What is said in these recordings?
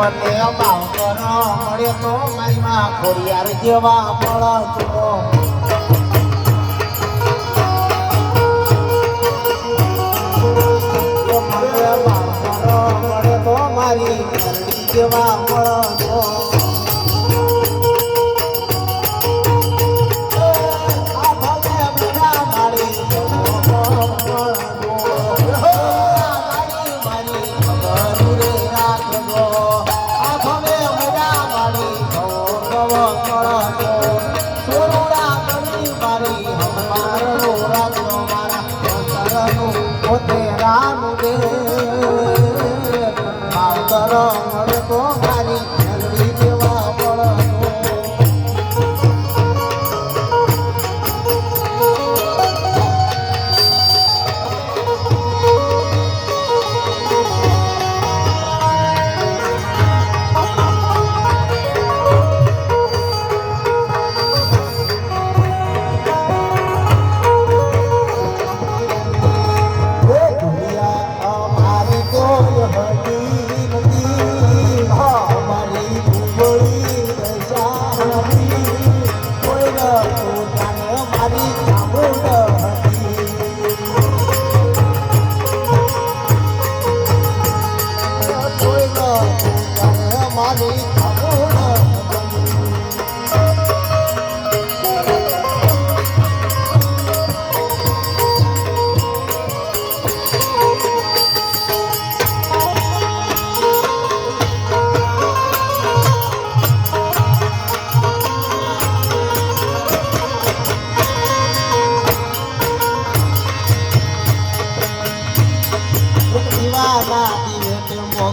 મને ભાવ કરો મળે તો મારી માં ખોડિયાર જેવા મળજો મને ભાવ કરો મળે તો મારી જેવા મળજો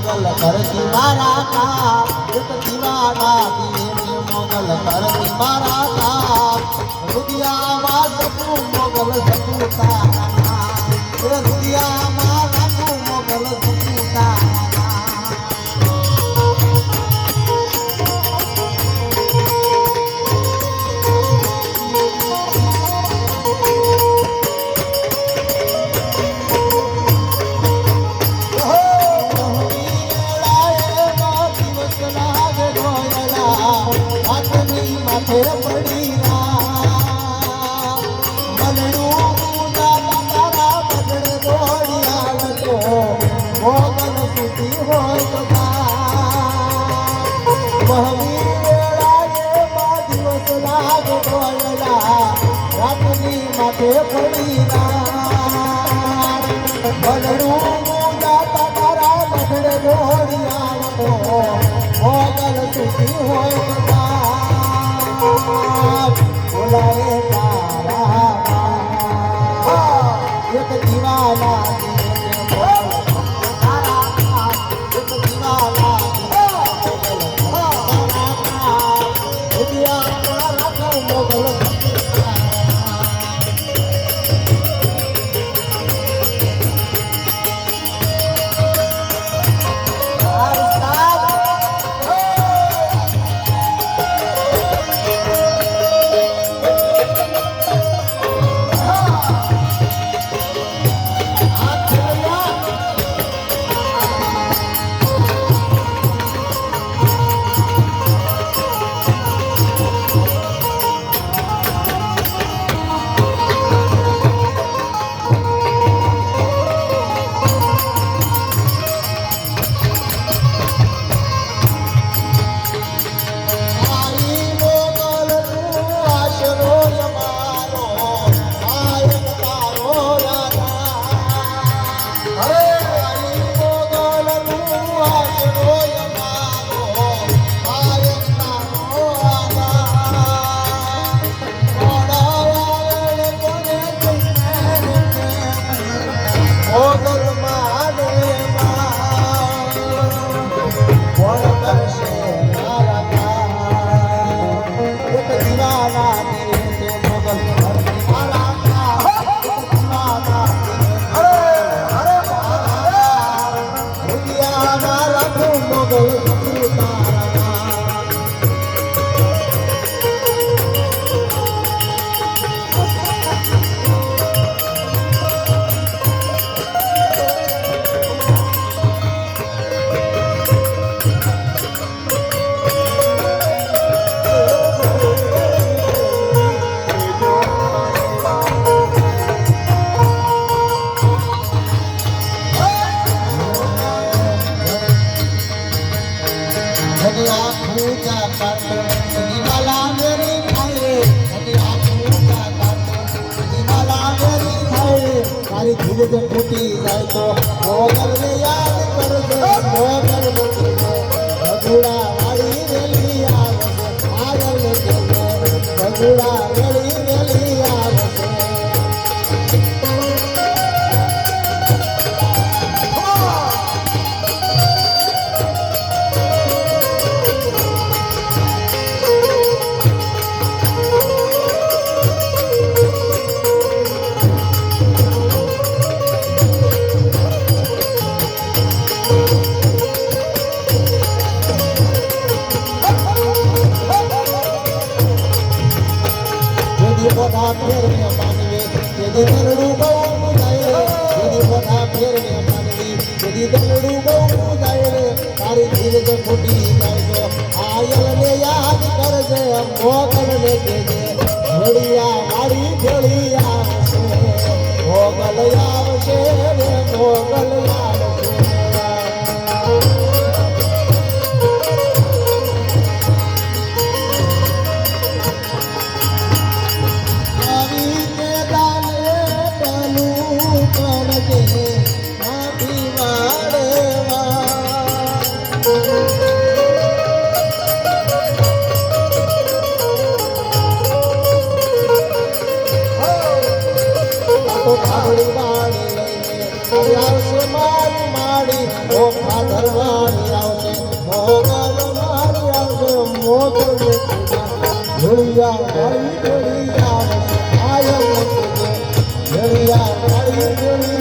મોગલ કરતી મારા કામ એક દીવાના દીવે મોગલ કરતી મારા કામ રુદિયામાં સપનું મોગલ સપનું તારા એ રુદિયામાં રાખું મોગલ સપનું તારા કાઢો દીવાલા મેરી થાય રે અને આખું કાઢો દીવાલા મેરી થાય રે મારી ધીરજ તૂટી જાય તો મોગલ ને યાદ કરજો મોગલ મોટી ભગુડા વાળી રેલી આવે છે આગળ ને ભગુડા રેલી રેલી આવે છે પોતા ફેરને માનવી તેદી દરડું બહુ જાય રે તેદી પોતા ફેરને માનવી તેદી દરડું બહુ જાય રે તારી ધીરજ ફૂટી જાય તો આયલ ને યાદ કરજે મોગલ ને કહેજે ઘડિયા મારી ઘડિયા આવશે મોગલ આવશે રે મોગલ આવશે આવશે મારી માડી ઓ ફાધર મારી આવશે મોગલ મારી આવશે મોગલ ઘડિયા મારી ઘડિયા આવશે આયલ ઘડિયા મારી ઘડિયા